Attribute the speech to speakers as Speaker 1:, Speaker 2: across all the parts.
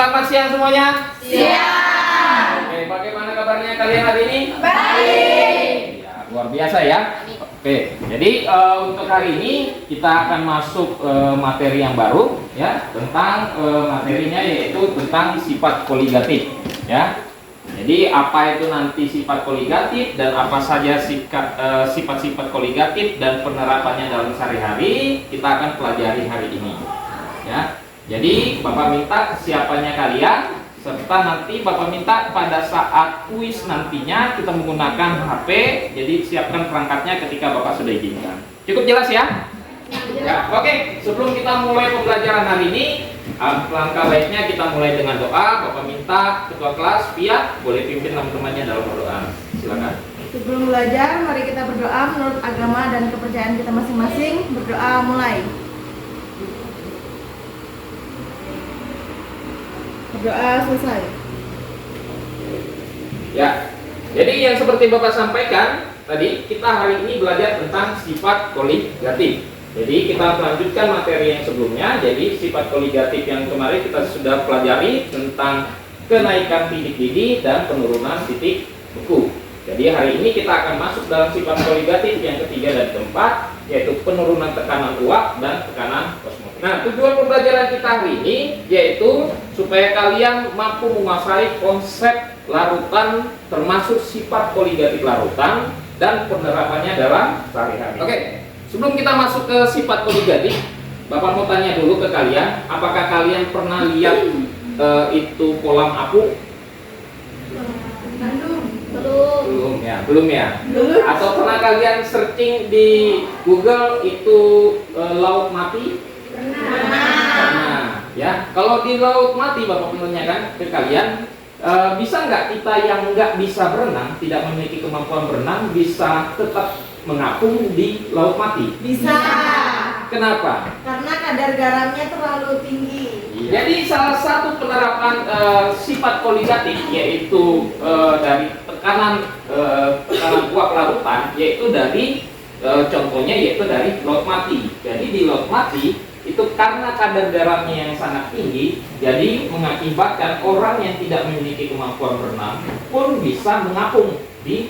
Speaker 1: selamat siang semuanya.
Speaker 2: Siang.
Speaker 1: Oke, bagaimana kabarnya kalian hari ini?
Speaker 2: Baik.
Speaker 1: Ya, luar biasa ya. Oke, jadi untuk hari ini kita akan masuk materi yang baru ya, tentang materinya yaitu tentang sifat koligatif ya. Jadi apa itu nanti sifat koligatif dan apa saja sifat-sifat koligatif dan penerapannya dalam sehari-hari kita akan pelajari hari ini ya. Jadi Bapak minta siapanya kalian, serta nanti Bapak minta pada saat kuis nantinya kita menggunakan HP. Jadi siapkan perangkatnya ketika Bapak sudah izinkan. Cukup jelas ya? Ya, oke. Sebelum kita mulai pembelajaran hari ini, langkah baiknya kita mulai dengan doa. Bapak minta ketua kelas Pia boleh pimpin teman-temannya dalam berdoa. Silakan.
Speaker 2: Sebelum belajar, mari kita berdoa menurut agama dan kepercayaan kita masing-masing. Berdoa mulai. Berdoa selesai.
Speaker 1: Ya. Jadi yang seperti Bapak sampaikan tadi, kita hari ini belajar tentang sifat koligatif. Jadi kita melanjutkan materi yang sebelumnya. Jadi sifat koligatif yang kemarin kita sudah pelajari tentang kenaikan titik didih dan penurunan titik beku. Jadi hari ini kita akan masuk dalam sifat koligatif yang ketiga dan keempat, yaitu penurunan tekanan uap dan tekanan osmotik. Nah, tujuan pembelajaran kita hari ini yaitu supaya kalian mampu menguasai konsep larutan, termasuk sifat koligatif larutan dan penerapannya dalam sehari-hari. Oke. Sebelum kita masuk ke sifat koligatif, Bapak mau tanya dulu ke kalian, apakah kalian pernah lihat itu kolam apung? Belum ya. Atau pernah kalian searching di Google itu laut mati? Pernah. Ya, kalau di laut mati Bapak menanyakan ke kalian, bisa nggak kita yang nggak bisa berenang, tidak memiliki kemampuan berenang, bisa tetap mengapung di laut mati?
Speaker 2: Bisa.
Speaker 1: Kenapa?
Speaker 2: Karena kadar garamnya terlalu tinggi.
Speaker 1: Jadi salah satu penerapan sifat koligatif yaitu dari tekanan uap larutan, yaitu dari contohnya yaitu dari laut mati. Jadi di laut mati itu karena kadar garamnya yang sangat tinggi, jadi mengakibatkan orang yang tidak memiliki kemampuan berenang pun bisa mengapung di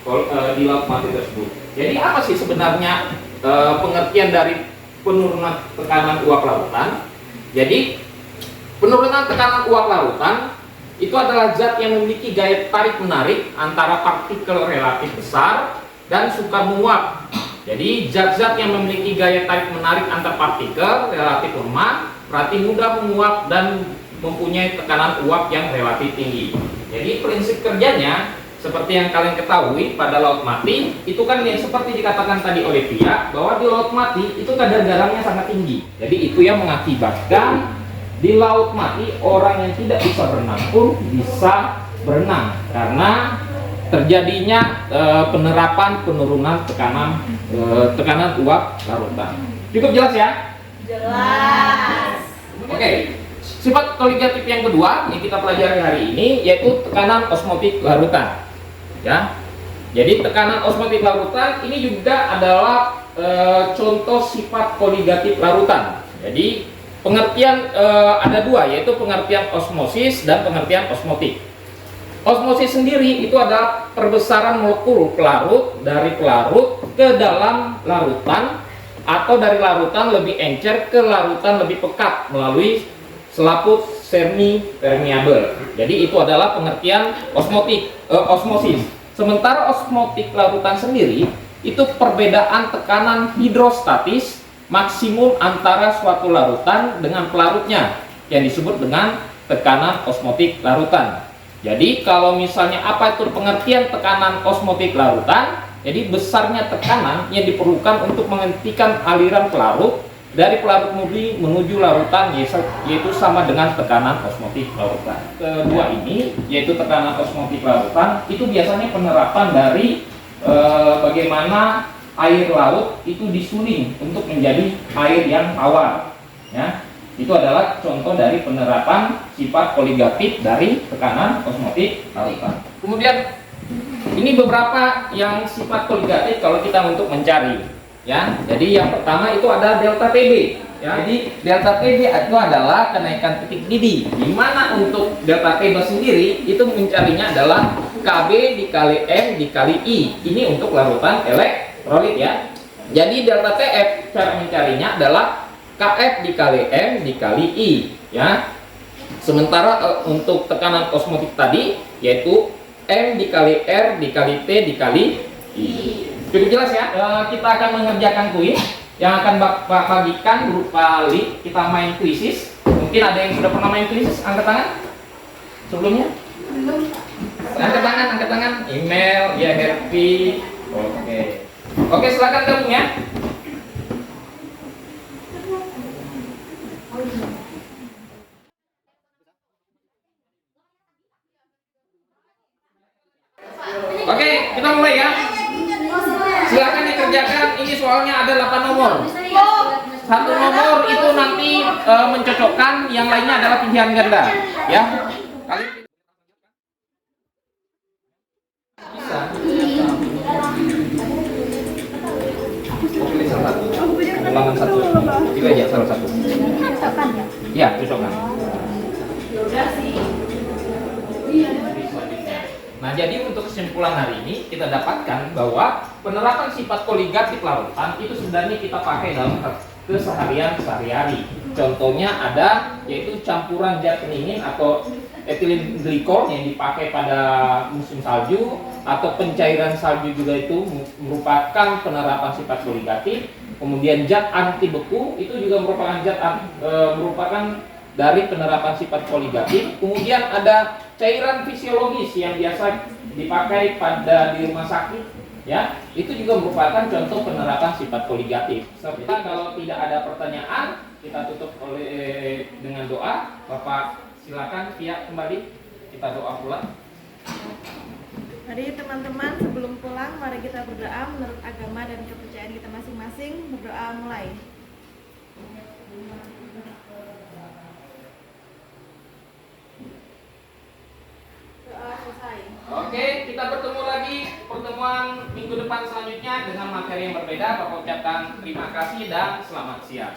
Speaker 1: laut mati tersebut. Jadi apa sih sebenarnya pengertian dari penurunan tekanan uap lautan? Jadi penurunan tekanan uap lautan itu adalah zat yang memiliki gaya tarik menarik antara partikel relatif besar dan sukar menguap. Jadi zat-zat yang memiliki gaya tarik menarik antar partikel relatif lemah berarti mudah menguap dan mempunyai tekanan uap yang relatif tinggi. Jadi prinsip kerjanya seperti yang kalian ketahui pada laut mati itu kan yang seperti dikatakan tadi oleh Pia, bahwa di laut mati itu kadar garamnya sangat tinggi. Jadi itu yang mengakibatkan di laut mati orang yang tidak bisa berenang pun bisa berenang karena terjadinya penerapan penurunan tekanan uap larutan. Cukup jelas ya?
Speaker 2: Jelas.
Speaker 1: Oke. Sifat koligatif yang kedua yang kita pelajari hari ini yaitu tekanan osmotik larutan. Ya. Jadi tekanan osmotik larutan ini juga adalah contoh sifat koligatif larutan. Jadi pengertian ada dua, yaitu pengertian osmosis dan pengertian osmotik. Osmosis sendiri itu adalah perbesaran molekul pelarut dari pelarut ke dalam larutan atau dari larutan lebih encer ke larutan lebih pekat melalui selaput semi permeable. Jadi itu adalah pengertian osmosis. Sementara osmotik larutan sendiri itu perbedaan tekanan hidrostatis maksimum antara suatu larutan dengan pelarutnya yang disebut dengan tekanan osmotik larutan. Jadi kalau misalnya apa itu pengertian tekanan osmotik larutan? Jadi besarnya tekanan yang diperlukan untuk menghentikan aliran pelarut dari pelarut murni menuju larutan, yaitu sama dengan tekanan osmotik larutan. Kedua ini yaitu tekanan osmotik larutan itu biasanya penerapan dari bagaimana air laut itu disuling untuk menjadi air yang tawar ya. Itu adalah contoh dari penerapan sifat koligatif dari tekanan osmotik larutan. Kemudian ini beberapa yang sifat koligatif kalau kita untuk mencari ya. Jadi yang pertama itu ada delta TB. Ya, jadi delta T itu adalah kenaikan titik didih. Di mana untuk delta T sendiri itu mencarinya adalah Kb dikali M dikali I. Ini untuk larutan elektrolit ya. Jadi delta Tf cara mencarinya adalah Kf dikali M dikali I ya. Sementara untuk tekanan osmotik tadi yaitu M dikali R dikali T dikali I. Cukup jelas ya? Kita akan mengerjakan kuis yang akan Bapak bagikan berupa link. Kita main kuisis. Mungkin ada yang sudah pernah main kuisis, angkat tangan sebelumnya.
Speaker 2: Belum.
Speaker 1: Angkat tangan. Email ya Herpi. Oke, silakan gabung ya. Oke, kita mulai ya. Silakan dikerjakan. Ini soalnya ada 8 nomor. Satu nomor itu nanti mencocokkan, yang lainnya adalah pilihan ganda. Ya. Kalian bisa. Pilih salah satu. Ulangan satu. Pilih aja salah satu. Ya, cocokkan. Nah, jadi untuk kesimpulan hari ini kita dapatkan bahwa penerapan sifat koligatif larutan itu sebenarnya kita pakai dalam keseharian sehari-hari. Contohnya ada yaitu campuran zat pendingin atau etilen glikol yang dipakai pada musim salju, atau pencairan salju juga itu merupakan penerapan sifat koligatif. Kemudian zat anti beku itu juga merupakan merupakan dari penerapan sifat koligatif. Kemudian ada cairan fisiologis yang biasa dipakai pada di rumah sakit ya, itu juga merupakan contoh penerapan sifat koligatif. Serta kalau tidak ada pertanyaan, kita tutup dengan doa. Bapak silakan Pia kembali, kita doa pula.
Speaker 2: Mari teman-teman, sebelum pulang mari kita berdoa menurut agama dan kepercayaan kita masing-masing. Berdoa mulai.
Speaker 1: Oke, kita bertemu lagi pertemuan minggu depan selanjutnya dengan materi yang berbeda. Bapak ucapkan terima kasih dan selamat siang.